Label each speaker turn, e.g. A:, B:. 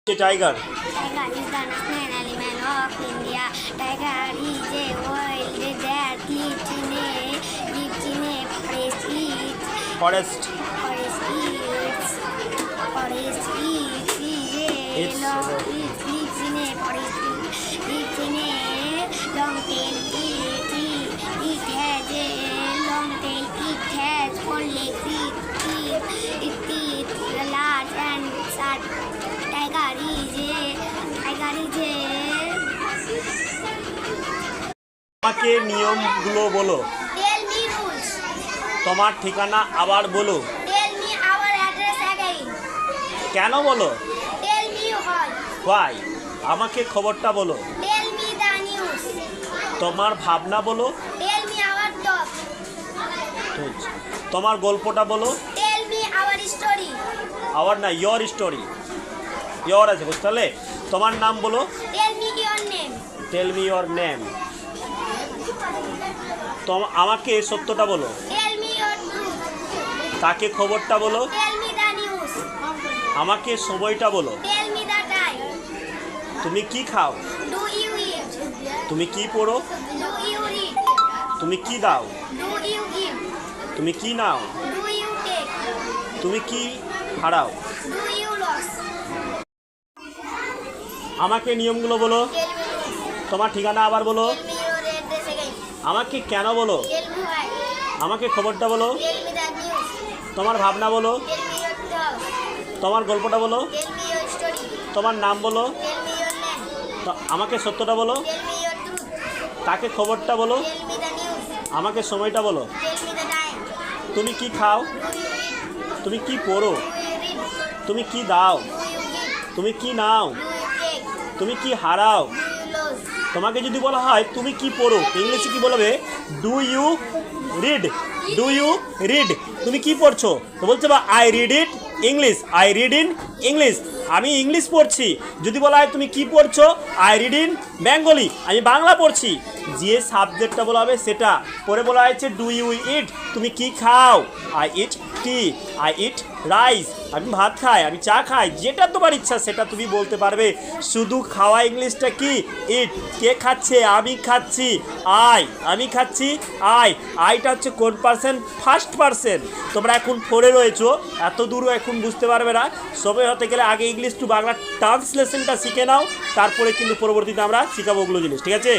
A: Tiger.
B: Tiger is the national animal of India. Tiger is a wild that lives in a forest. Forest eats. Lives in a forest. Lives in a long tail. It has a long tail. It has 4 legs. It eats large and sharp. Tiger is
A: আমাকে নিয়মগুলো বলো।
B: Tell me rules.
A: তোমার ঠিকানা আবার বলো।
B: Tell me our address again.
A: কেন বলো?
B: Tell me why.
A: Why? আমাকে খবরটা বলো।
B: Tell me the news.
A: তোমার ভাবনা বলো।
B: Tell me our thought.
A: তোমার গল্পটা বলো।
B: Tell me our story.
A: Our না, ইয়োর স্টোরি। ইয়োর আছে, বুঝতে পারলে? তোমার নাম বলো।
B: Tell me your name.
A: Tell me your name. আমাকে সত্যটা বলো।
B: Tell me your truth.
A: তাকে খবরটা বলো।
B: Tell me the news.
A: আমাকে সময়টা বলো।
B: Tell me the time.
A: তুমি কি খাও?
B: Do you eat?
A: তুমি কি পড়ো?
B: Do you read?
A: তুমি কি দাও?
B: Do you give?
A: তুমি কি নাও?
B: Do you take?
A: তুমি কি হারাও?
B: Do you lose?
A: আমাকে নিয়মগুলো বলো।
B: Tell me rules.
A: তোমার ঠিকানা আবার বলো।
B: Tell me your address again.
A: আমাকে কেন বলো।
B: Tell me why.
A: আমাকে খবরটা বলো।
B: Tell me the news.
A: তোমার ভাবনা বলো।
B: Tell me your thoughts.
A: তোমার গল্পটা বলো।
B: Tell me your story.
A: তোমার নাম বলো।
B: Tell me your name.
A: আমাকে সত্যটা বলো।
B: Tell me your truth.
A: তাকে খবরটা বলো।
B: Tell me the news.
A: আমাকে সময়টা বলো।
B: Tell me the time.
A: তুমি কি খাও?
B: Do you eat?
A: তুমি কি পড়ো?
B: Do you read?
A: তুমি কি দাও?
B: Do you give?
A: তুমি কি নাও?
B: Do you take?
A: তুমি কি হারাও?
B: Do you lose?
A: তোমাকে যদি বলা হয় তুমি কি পড়ো, ইংলিশে কি বলবে? Do you read? Do you read? তুমি কি পড়ছো? তো বলছে বা I read it English. I read in English. আমি ইংলিশ পড়ছি। যদি বলা হয় তুমি কি পড়ছো, আই রিড ইন বেঙ্গলি। আমি বাংলা পড়ছি। যে সাবজেক্টটা বলা হবে সেটা। পরে বলা হয়েছে ডু ইউ ইট? তুমি কি খাও? I eat T. I eat rice. আমি ভাত খাই, আমি চা খাই। যেটা তোমার ইচ্ছা সেটা তুমি বলতে পারবে। শুধু খাওয়া ইংলিশটা কি? ইট। কে খাচ্ছে? আমি খাচ্ছি। আমি খাচ্ছি। আইটা হচ্ছে কোন পার্সেন্ট? First percent. তোমরা এখন 4-এ রয়েছো, এত দূরও এখন বুঝতে পারবে না। সময় হতে গেলে আগে ইংলিশ টু বাংলা ট্রান্সলেশনটা শিখে নাও, তারপরে কিন্তু পরবর্তীতে আমরা শিখাবো ওগুলো জিনিস, ঠিক আছে?